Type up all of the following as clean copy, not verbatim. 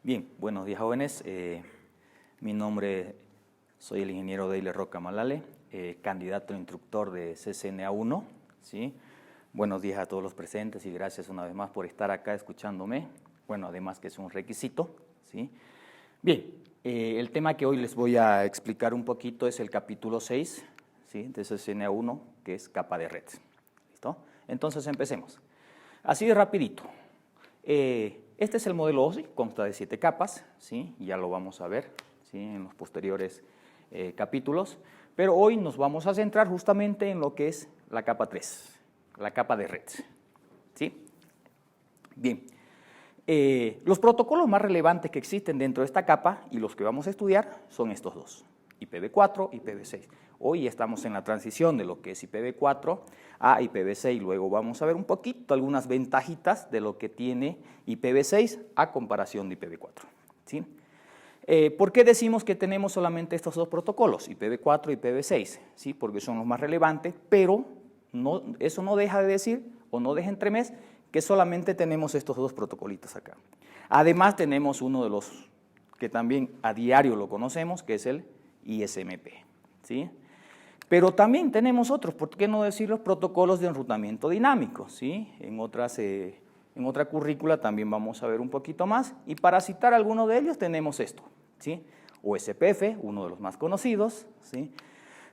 Bien, buenos días jóvenes. Mi nombre, soy el ingeniero Deile Roca Malale, candidato instructor de CCNA 1. ¿Sí? Buenos días a todos los presentes y gracias una vez más por estar acá escuchándome. Bueno, además que es un requisito. ¿Sí? Bien, el tema que hoy les voy a explicar un poquito es el capítulo 6, ¿sí? De CCNA 1, que es capa de red. ¿Listo? Entonces empecemos. Así de rapidito. Este es el modelo OSI, consta de 7 capas, ¿sí? Ya lo vamos a ver, ¿sí? En los posteriores capítulos, pero hoy nos vamos a centrar justamente en lo que es la capa 3, la capa de red. ¿Sí? Bien, los protocolos más relevantes que existen dentro de esta capa y los que vamos a estudiar son estos dos, IPv4 y IPv6. Hoy estamos en la transición de lo que es IPv4 a IPv6, luego vamos a ver un poquito algunas ventajitas de lo que tiene IPv6 a comparación de IPv4. ¿Sí? ¿Por qué decimos que tenemos solamente estos dos protocolos, IPv4 y IPv6? ¿Sí? Porque son los más relevantes, pero eso no deja de decir, o no deja entremés, que solamente tenemos estos dos protocolitos acá. Además tenemos uno de los que también a diario lo conocemos, que es el ISMP. ¿Sí? Pero también tenemos otros, ¿por qué no decir los protocolos de enrutamiento dinámico? ¿Sí? En otra currícula también vamos a ver un poquito más, y para citar alguno de ellos tenemos esto, ¿sí? OSPF, uno de los más conocidos, ¿sí?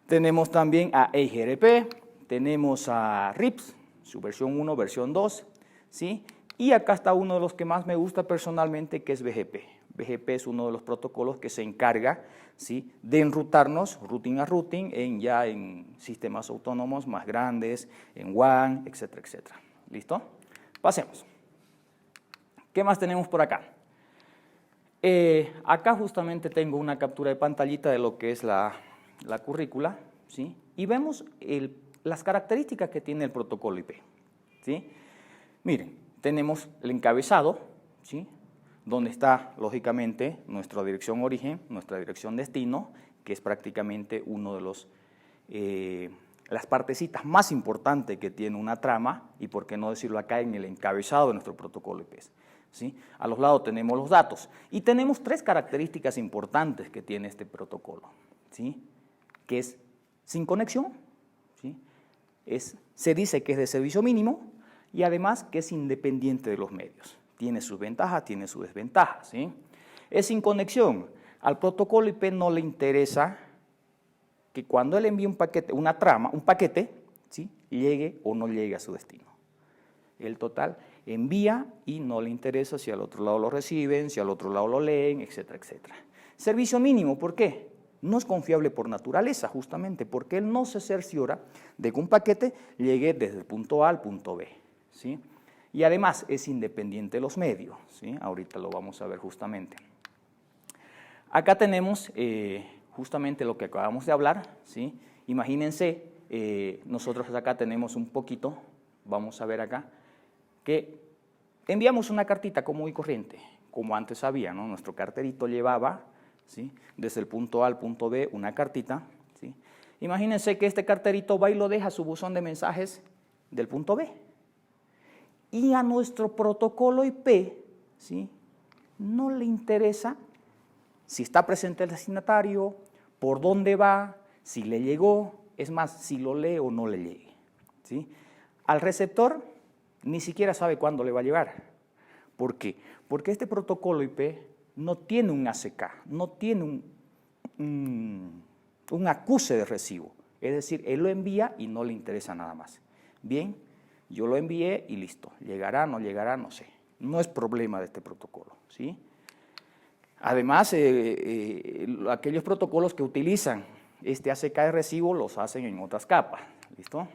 Tenemos también a EIGRP, tenemos a RIPS, su versión 1, versión 2, ¿sí? Y acá está uno de los que más me gusta personalmente, que es BGP. BGP es uno de los protocolos que se encarga, ¿sí?, de enrutarnos, routing a routing, en sistemas autónomos más grandes, en WAN, etcétera, etcétera. ¿Listo? Pasemos. ¿Qué más tenemos por acá? Acá justamente tengo una captura de pantallita de lo que es la currícula, ¿sí? Y vemos las características que tiene el protocolo IP, ¿sí? Miren, tenemos el encabezado, ¿sí?, donde está, lógicamente, nuestra dirección origen, nuestra dirección destino, que es prácticamente uno de las partecitas más importantes que tiene una trama, y por qué no decirlo acá en el encabezado de nuestro protocolo IP. ¿Sí? A los lados tenemos los datos, y tenemos 3 características importantes que tiene este protocolo, ¿sí?, que es sin conexión, ¿sí?, se dice que es de servicio mínimo, y además que es independiente de los medios. Tiene sus ventajas, tiene sus desventajas, ¿sí? Es sin conexión. Al protocolo IP no le interesa que cuando él envíe un paquete, un paquete, ¿sí?, llegue o no llegue a su destino. El total envía y no le interesa si al otro lado lo reciben, si al otro lado lo leen, etcétera, etcétera. Servicio mínimo, ¿por qué? No es confiable por naturaleza, justamente, porque él no se cerciora de que un paquete llegue desde el punto A al punto B, ¿sí? Y además es independiente de los medios, ¿sí? Ahorita lo vamos a ver justamente. Acá tenemos justamente lo que acabamos de hablar, ¿sí? Imagínense, nosotros acá tenemos un poquito, vamos a ver acá, que enviamos una cartita común y corriente, como antes había, ¿no? Nuestro carterito llevaba, ¿sí?, desde el punto A al punto B una cartita, ¿sí? Imagínense que este carterito va y lo deja a su buzón de mensajes del punto B. Y a nuestro protocolo IP, ¿sí?, no le interesa si está presente el destinatario, por dónde va, si le llegó, es más, si lo lee o no le llegue, ¿sí? Al receptor ni siquiera sabe cuándo le va a llegar. ¿Por qué? Porque este protocolo IP no tiene un ACK, no tiene un acuse de recibo. Es decir, él lo envía y no le interesa nada más. Bien, yo lo envié y listo. Llegará, no llegará, no sé. No es problema de este protocolo, ¿sí? Además, aquellos protocolos que utilizan este ACK de recibo los hacen en otras capas, ¿listo?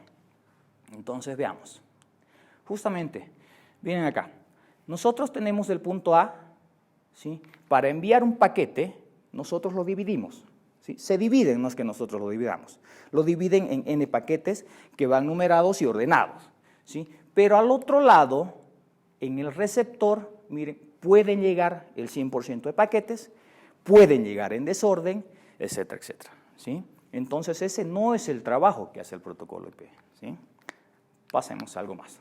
Entonces, veamos. Justamente, miren acá. Nosotros tenemos el punto A, ¿sí? Para enviar un paquete, nosotros lo dividimos, ¿sí? Se dividen, no es que nosotros lo dividamos. Lo dividen en N paquetes que van numerados y ordenados, ¿sí? Pero al otro lado, en el receptor, miren, pueden llegar el 100% de paquetes, pueden llegar en desorden, etcétera, etcétera, ¿sí? Entonces, ese no es el trabajo que hace el protocolo IP, ¿sí? Pasemos a algo más.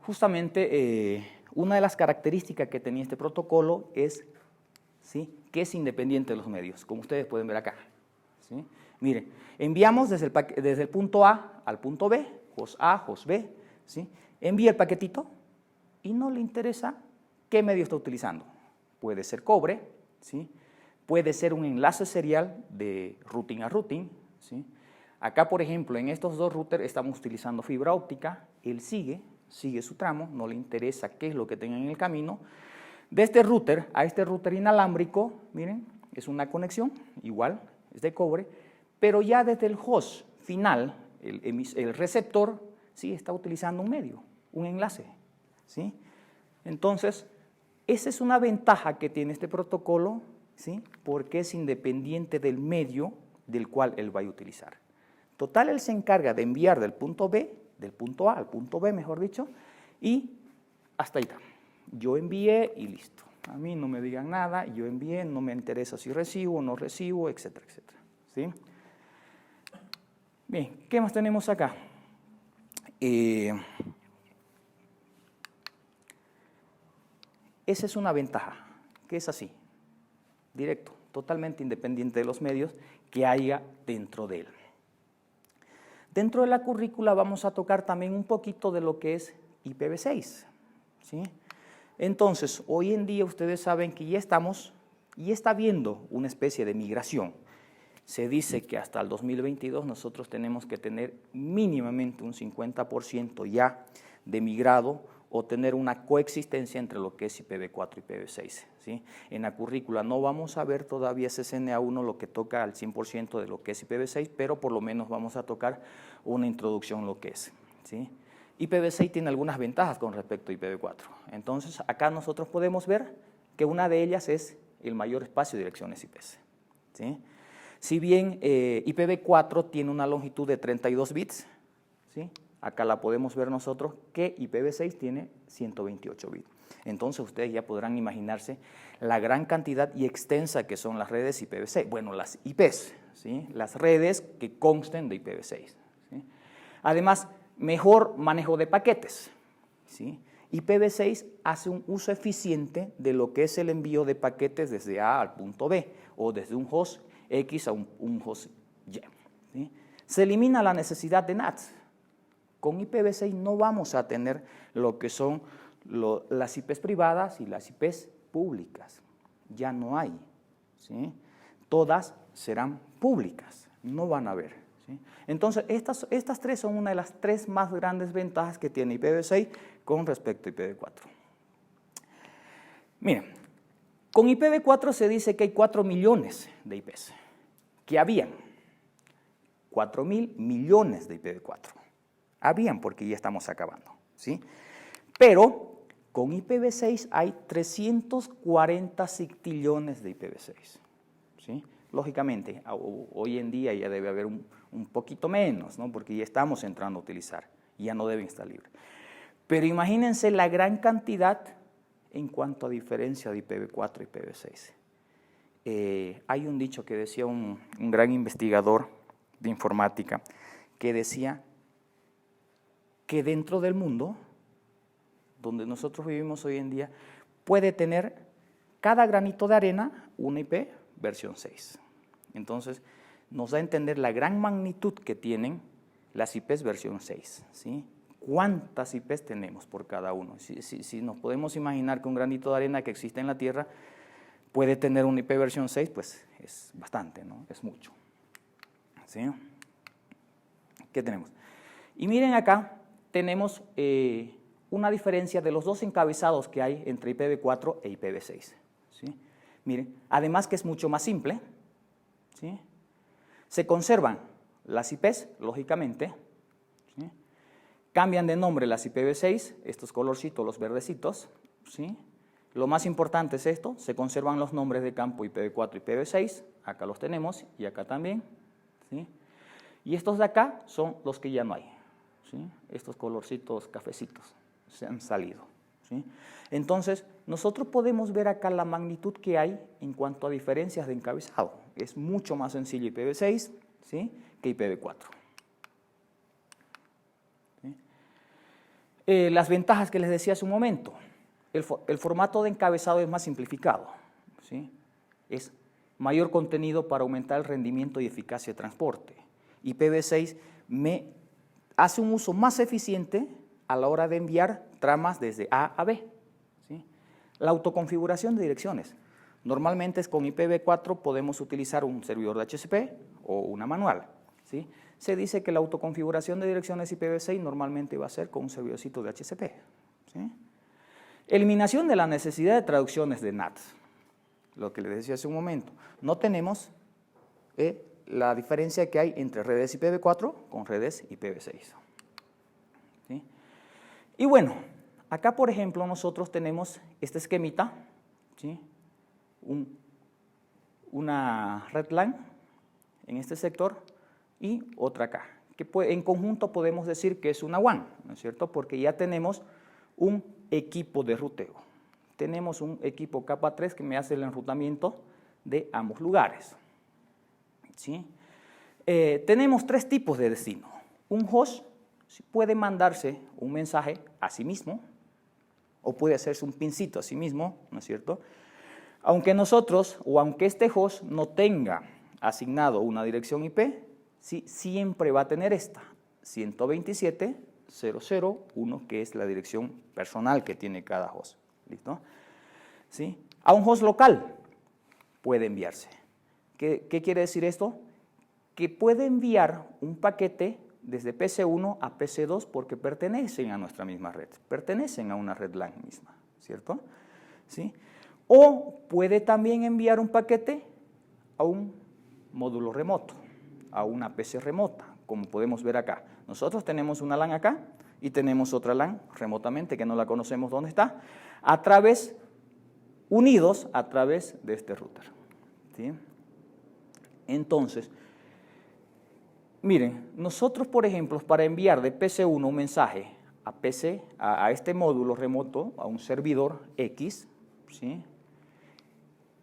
Justamente una de las características que tenía este protocolo es, ¿sí?, que es independiente de los medios, como ustedes pueden ver acá, ¿sí? Miren, enviamos desde el punto A al punto B, host A, host B, ¿sí? Envía el paquetito y no le interesa qué medio está utilizando. Puede ser cobre, ¿sí? Puede ser un enlace serial de routing a routing, ¿sí? Acá, por ejemplo, en estos dos routers estamos utilizando fibra óptica, él sigue su tramo, no le interesa qué es lo que tenga en el camino. De este router a este router inalámbrico, miren, es una conexión, igual, es de cobre, pero ya desde el host final, el receptor, sí, está utilizando un medio, un enlace, ¿sí? Entonces, esa es una ventaja que tiene este protocolo, ¿sí?, porque es independiente del medio del cual él va a utilizar. Total, él se encarga de enviar del punto B, del punto A al punto B, mejor dicho, y hasta ahí está. Yo envié y listo. A mí no me digan nada, yo envié, no me interesa si recibo o no recibo, etcétera, etcétera, ¿sí? Bien, ¿qué más tenemos acá? Esa es una ventaja, que es así, directo, totalmente independiente de los medios que haya dentro de él. Dentro de la currícula vamos a tocar también un poquito de lo que es IPv6, ¿sí? Entonces, hoy en día ustedes saben que ya está habiendo una especie de migración. Se dice que hasta el 2022 nosotros tenemos que tener mínimamente un 50% ya de migrado o tener una coexistencia entre lo que es IPv4 y IPv6, ¿sí? En la currícula no vamos a ver todavía CCNA1 lo que toca al 100% de lo que es IPv6, pero por lo menos vamos a tocar una introducción a lo que es, ¿sí? IPv6 tiene algunas ventajas con respecto a IPv4. Entonces, acá nosotros podemos ver que una de ellas es el mayor espacio de direcciones IP, ¿sí? Si bien IPv4 tiene una longitud de 32 bits, ¿sí?, acá la podemos ver nosotros que IPv6 tiene 128 bits. Entonces ustedes ya podrán imaginarse la gran cantidad y extensa que son las redes IPv6. Bueno, las IPs, ¿sí?, las redes que consten de IPv6, ¿sí? Además, mejor manejo de paquetes, ¿sí? IPv6 hace un uso eficiente de lo que es el envío de paquetes desde A al punto B o desde un host X a un host Y, ¿sí? Se elimina la necesidad de NATs. Con IPv6 no vamos a tener lo que son las IPs privadas y las IPs públicas. Ya no hay, ¿sí? Todas serán públicas, no van a haber, ¿sí? Entonces, estas tres son una de las tres más grandes ventajas que tiene IPv6 con respecto a IPv4. Miren, con IPv4 se dice que hay 4 millones de IPs, que habían 4.000 millones de IPv4. Habían porque ya estamos acabando, ¿sí? Pero con IPv6 hay 340 sextillones de IPv6, ¿sí? Lógicamente, hoy en día ya debe haber un poquito menos, ¿no?, porque ya estamos entrando a utilizar, ya no deben estar libres. Pero imagínense la gran cantidad en cuanto a diferencia de IPv4 y IPv6. Hay un dicho que decía un gran investigador de informática, que decía que dentro del mundo, donde nosotros vivimos hoy en día, puede tener cada granito de arena una IP versión 6. Entonces, nos da a entender la gran magnitud que tienen las IPs versión 6, ¿sí? ¿Cuántas IPs tenemos por cada uno? Si nos podemos imaginar que un granito de arena que existe en la Tierra puede tener una IP versión 6, pues es bastante, ¿no? Es mucho, ¿sí? ¿Qué tenemos? Y miren acá, tenemos una diferencia de los dos encabezados que hay entre IPv4 e IPv6, ¿sí? Miren, además que es mucho más simple, ¿sí? Se conservan las IPs, lógicamente, ¿sí? Cambian de nombre las IPv6, estos colorcitos, los verdecitos, ¿sí? Lo más importante es esto, se conservan los nombres de campo IPv4 y IPv6, acá los tenemos y acá también, ¿sí? Y estos de acá son los que ya no hay, ¿sí? Estos colorcitos cafecitos se han salido, ¿sí? Entonces, nosotros podemos ver acá la magnitud que hay en cuanto a diferencias de encabezado. Es mucho más sencillo IPv6, ¿sí?, que IPv4. ¿Sí? Las ventajas que les decía hace un momento. el formato de encabezado es más simplificado, ¿sí? Es mayor contenido para aumentar el rendimiento y eficacia de transporte. IPv6 me hace un uso más eficiente a la hora de enviar tramas desde A a B, ¿sí? La autoconfiguración de direcciones. Normalmente con IPv4 podemos utilizar un servidor de HCP o una manual, ¿sí? Se dice que la autoconfiguración de direcciones IPv6 normalmente va a ser con un servidorcito de HCP, ¿sí? Eliminación de la necesidad de traducciones de NAT. Lo que les decía hace un momento. No tenemos la diferencia que hay entre redes IPv4 con redes IPv6. ¿Sí? Y bueno, acá por ejemplo nosotros tenemos este esquemita, ¿sí? Una red LAN en este sector y otra acá, que en conjunto podemos decir que es una WAN, ¿no es cierto? Porque ya tenemos un equipo de ruteo. Tenemos un equipo capa 3 que me hace el enrutamiento de ambos lugares, ¿sí? Tenemos tres tipos de destino. Un host puede mandarse un mensaje a sí mismo o puede hacerse un pincito a sí mismo, ¿no es cierto? Aunque nosotros o aunque este host no tenga asignado una dirección IP, ¿sí? Siempre va a tener esta, 127.0.0.1, que es la dirección personal que tiene cada host. ¿Listo? ¿Sí? A un host local puede enviarse. ¿Qué quiere decir esto? Que puede enviar un paquete desde PC1 a PC2 porque pertenecen a nuestra misma red, pertenecen a una red LAN misma, ¿cierto? ¿Sí? O puede también enviar un paquete a un módulo remoto, a una PC remota, como podemos ver acá. Nosotros tenemos una LAN acá y tenemos otra LAN remotamente que no la conocemos dónde está, unidos a través de este router, ¿sí? Entonces, miren, nosotros, por ejemplo, para enviar de PC1 un mensaje a este módulo remoto, a un servidor X, ¿sí?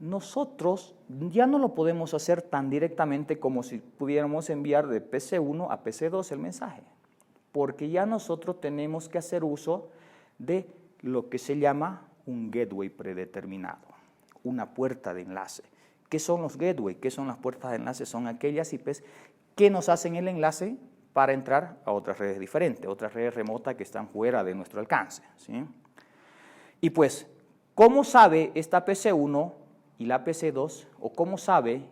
Nosotros ya no lo podemos hacer tan directamente como si pudiéramos enviar de PC1 a PC2 el mensaje, porque ya nosotros tenemos que hacer uso de lo que se llama un gateway predeterminado, una puerta de enlace. ¿Qué son los gateways? ¿Qué son las puertas de enlace? Son aquellas IPs que nos hacen el enlace para entrar a otras redes diferentes, otras redes remotas que están fuera de nuestro alcance, ¿sí? Y pues, ¿cómo sabe esta PC1 y la PC2, o cómo sabe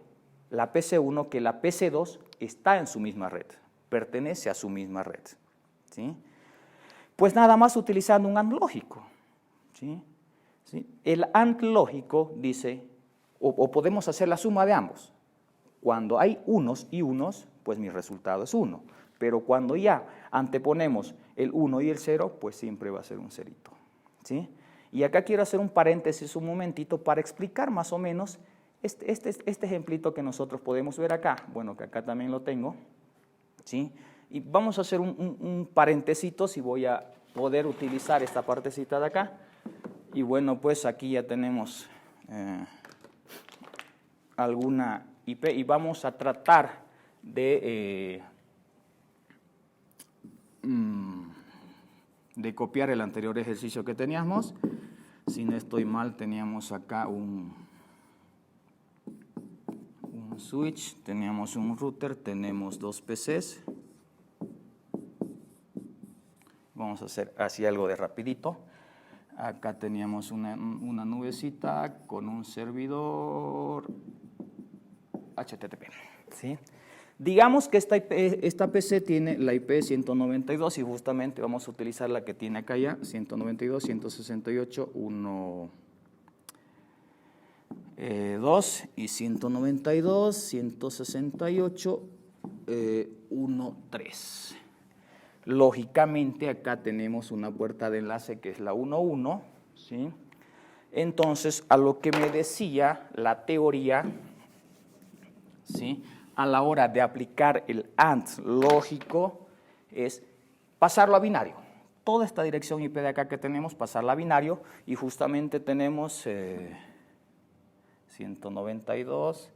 la PC1 que la PC2 está en su misma red, pertenece a su misma red, ¿sí? Pues nada más utilizando un AND lógico, ¿sí? ¿Sí? El AND lógico dice, o podemos hacer la suma de ambos. Cuando hay unos y unos, pues mi resultado es 1. Pero cuando ya anteponemos el 1 y el 0, pues siempre va a ser un cerito, ¿sí? Y acá quiero hacer un paréntesis un momentito para explicar más o menos este ejemplito que nosotros podemos ver acá. Bueno, que acá también lo tengo, ¿sí? Y vamos a hacer un paréntesito si voy a poder utilizar esta partecita de acá. Y bueno, pues aquí ya tenemos alguna IP y vamos a tratar de copiar el anterior ejercicio que teníamos. Si no estoy mal, teníamos acá un switch, teníamos un router, tenemos dos PCs. Vamos a hacer así algo de rapidito. Acá teníamos una nubecita con un servidor HTTP, ¿sí? Digamos que esta PC tiene la IP 192 y justamente vamos a utilizar la que tiene acá ya, 192.168.1.2 y 192.168.1.3. Lógicamente acá tenemos una puerta de enlace que es la 1.1, ¿sí? Entonces, a lo que me decía la teoría, ¿sí?, a la hora de aplicar el AND lógico es pasarlo a binario. Toda esta dirección IP de acá que tenemos, pasarla a binario, y justamente tenemos 192,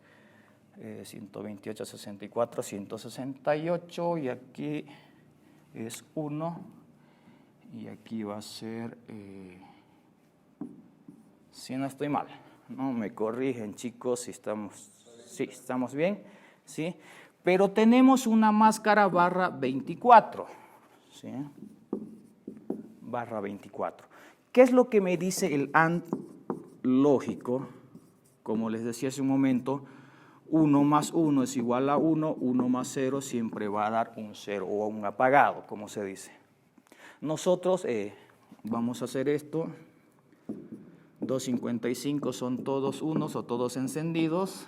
128.64, 168, y aquí es 1, y aquí va a ser Si no estoy mal. No me corrigen, chicos, si estamos, sí, estamos bien, ¿sí? Pero tenemos una máscara barra 24, ¿sí? Barra 24. ¿Qué es lo que me dice el AND lógico? Como les decía hace un momento, 1 más 1 es igual a 1, 1 más 0 siempre va a dar un 0 o un apagado, como se dice. Nosotros vamos a hacer esto. 255 son todos unos o todos encendidos.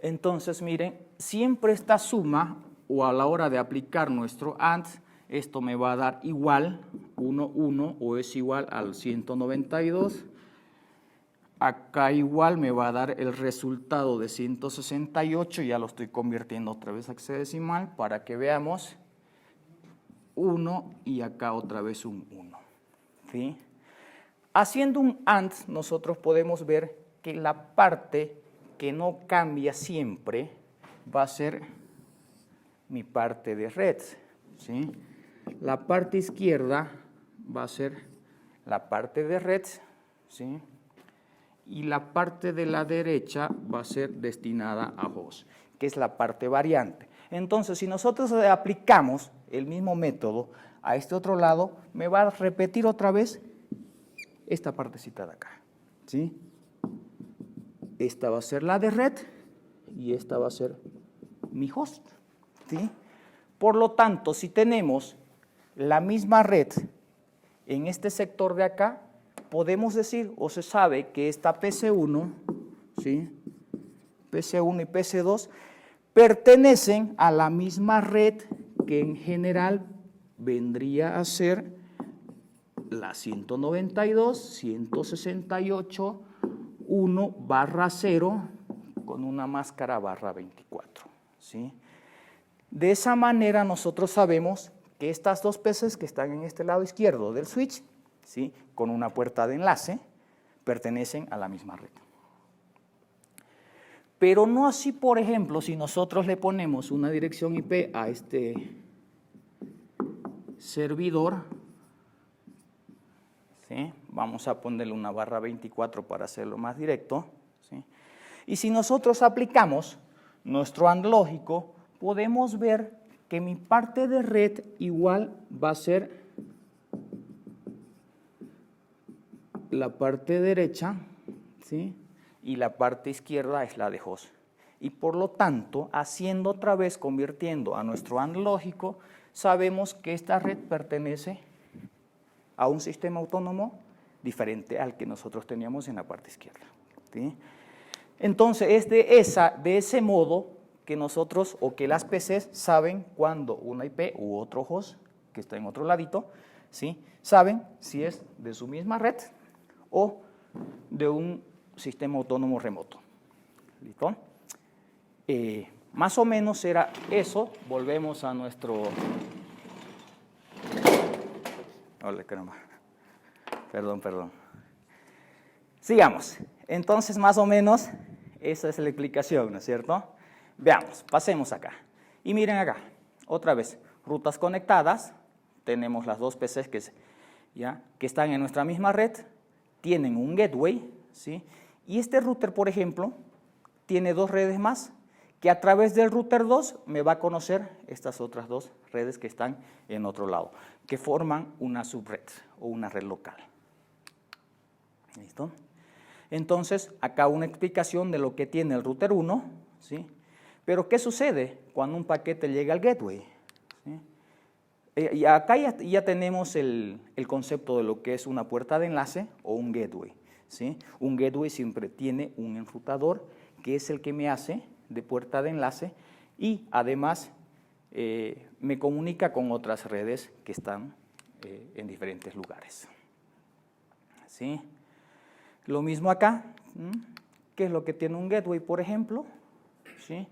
Entonces, miren, siempre esta suma, o a la hora de aplicar nuestro AND, esto me va a dar igual, 1, 1, o es igual al 192. Acá igual me va a dar el resultado de 168, ya lo estoy convirtiendo otra vez a hexadecimal para que veamos 1 y acá otra vez un 1. ¿Sí? Haciendo un AND, nosotros podemos ver que la parte que no cambia siempre va a ser mi parte de red. ¿Sí? La parte izquierda va a ser la parte de red, ¿sí? Y la parte de la derecha va a ser destinada a host, que es la parte variante. Entonces, si nosotros aplicamos el mismo método a este otro lado, me va a repetir otra vez esta partecita de acá, ¿sí? Esta va a ser la de red y esta va a ser mi host, ¿sí? Por lo tanto, si tenemos la misma red en este sector de acá, podemos decir o se sabe que esta PC1, ¿sí? PC1 y PC2 pertenecen a la misma red que en general vendría a ser la 192, 168, 1 barra 0 con una máscara barra 24, ¿sí? De esa manera nosotros sabemos que estas dos PCs que están en este lado izquierdo del switch, ¿sí? Con una puerta de enlace, pertenecen a la misma red. Pero no así, por ejemplo, si nosotros le ponemos una dirección IP a este servidor, ¿sí? Vamos a ponerle una barra 24 para hacerlo más directo, ¿sí? Y si nosotros aplicamos nuestro AND lógico, podemos ver que mi parte de red igual va a ser la parte derecha, ¿sí? Y la parte izquierda es la de host. Y por lo tanto, haciendo otra vez, convirtiendo a nuestro AND lógico, sabemos que esta red pertenece a un sistema autónomo diferente al que nosotros teníamos en la parte izquierda, ¿sí? Entonces, es de ese modo que nosotros o que las PCs saben cuando una IP u otro host que está en otro ladito, ¿sí? Saben si es de su misma red o de un sistema autónomo remoto. ¿Listo? Más o menos era eso. Volvemos a nuestro... Hola, caramba. Perdón. Sigamos. Entonces, más o menos, esa es la explicación, ¿no es cierto? Veamos, pasemos acá. Y miren acá, otra vez, rutas conectadas. Tenemos las dos PCs que están en nuestra misma red, tienen un gateway, ¿sí? Y este router, por ejemplo, tiene dos redes más, que a través del router 2 me va a conocer estas otras dos redes que están en otro lado, que forman una subred o una red local. ¿Listo? Entonces, acá una explicación de lo que tiene el router 1, ¿sí? Pero, ¿qué sucede cuando un paquete llega al gateway? ¿Sí? Y acá ya tenemos el concepto de lo que es una puerta de enlace o un gateway, ¿sí? Un gateway siempre tiene un enrutador que es el que me hace de puerta de enlace y además me comunica con otras redes que están en diferentes lugares, ¿sí? Lo mismo acá, ¿qué es lo que tiene un gateway, por ejemplo? ¿Sí?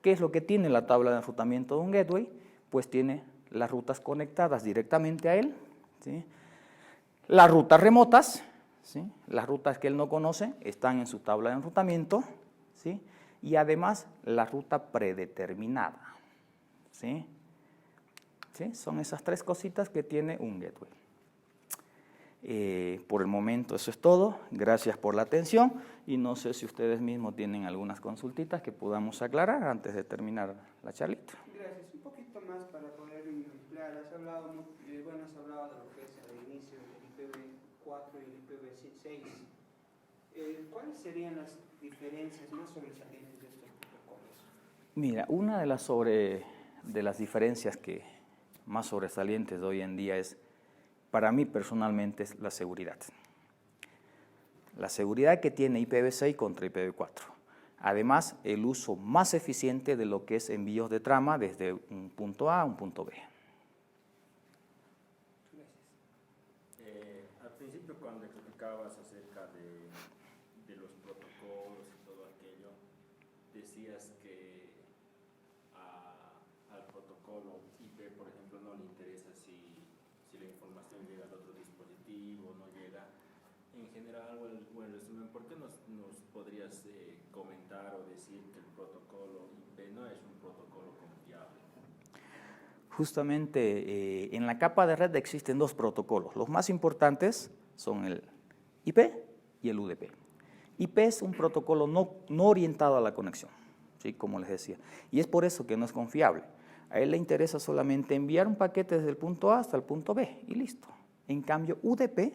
¿Qué es lo que tiene la tabla de enrutamiento de un gateway? Pues tiene las rutas conectadas directamente a él, ¿sí? Las rutas remotas, ¿sí? Las rutas que él no conoce están en su tabla de enrutamiento, ¿sí? Y además la ruta predeterminada, ¿sí? ¿Sí? Son esas tres cositas que tiene un gateway. Por el momento eso es todo. Gracias por la atención y no sé si ustedes mismos tienen algunas consultitas que podamos aclarar antes de terminar la charlita. Gracias. Un poquito más para poder ampliar. Has hablado de lo que es el inicio del IPv4 y el IPv6. ¿Cuáles serían las diferencias más sobresalientes de estos protocolos? Mira, una de las diferencias que más sobresalientes de hoy en día es, para mí personalmente, es la seguridad. La seguridad que tiene IPv6 contra IPv4. Además, el uso más eficiente de lo que es envíos de trama desde un punto A a un punto B. Al principio, cuando explicabas acerca de los protocolos y todo aquello, decías que al protocolo IP, por ejemplo, no le interesa si la información llega al otro dispositivo, no llega. En general, o en resumen, ¿por qué nos podrías comentar o decir que el protocolo IP no es un protocolo confiable? Justamente en la capa de red existen dos protocolos. Los más importantes son el IP y el UDP. IP es un protocolo no orientado a la conexión, ¿sí? Como les decía. Y es por eso que no es confiable. A él le interesa solamente enviar un paquete desde el punto A hasta el punto B y listo. En cambio, UDP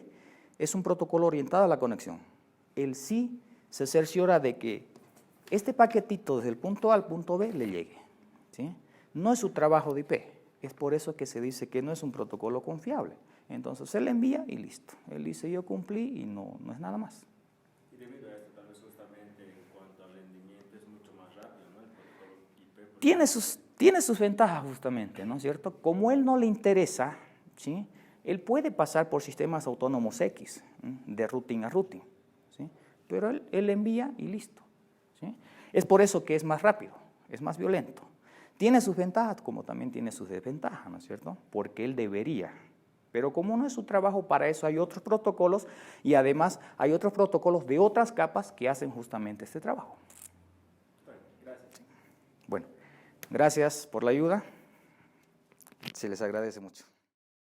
es un protocolo orientado a la conexión. Él sí se cerciora de que este paquetito desde el punto A al punto B le llegue, ¿sí? No es su trabajo de IP. Es por eso que se dice que no es un protocolo confiable. Entonces, él envía y listo. Él dice, yo cumplí y no es nada más. Y debido a esto, tal vez justamente en cuanto al rendimiento es mucho más rápido, ¿no? El protocolo IP. Tiene sus ventajas justamente, ¿no es cierto? Como él no le interesa, ¿sí? Él puede pasar por sistemas autónomos X, ¿sí? De routing a routing, ¿sí? Pero él envía y listo, ¿sí? Es por eso que es más rápido, es más violento. Tiene sus ventajas como también tiene sus desventajas, ¿no es cierto? Porque él debería. Pero como no es su trabajo, para eso hay otros protocolos y además hay otros protocolos de otras capas que hacen justamente este trabajo. Bueno, gracias. Bueno, gracias por la ayuda. Se les agradece mucho.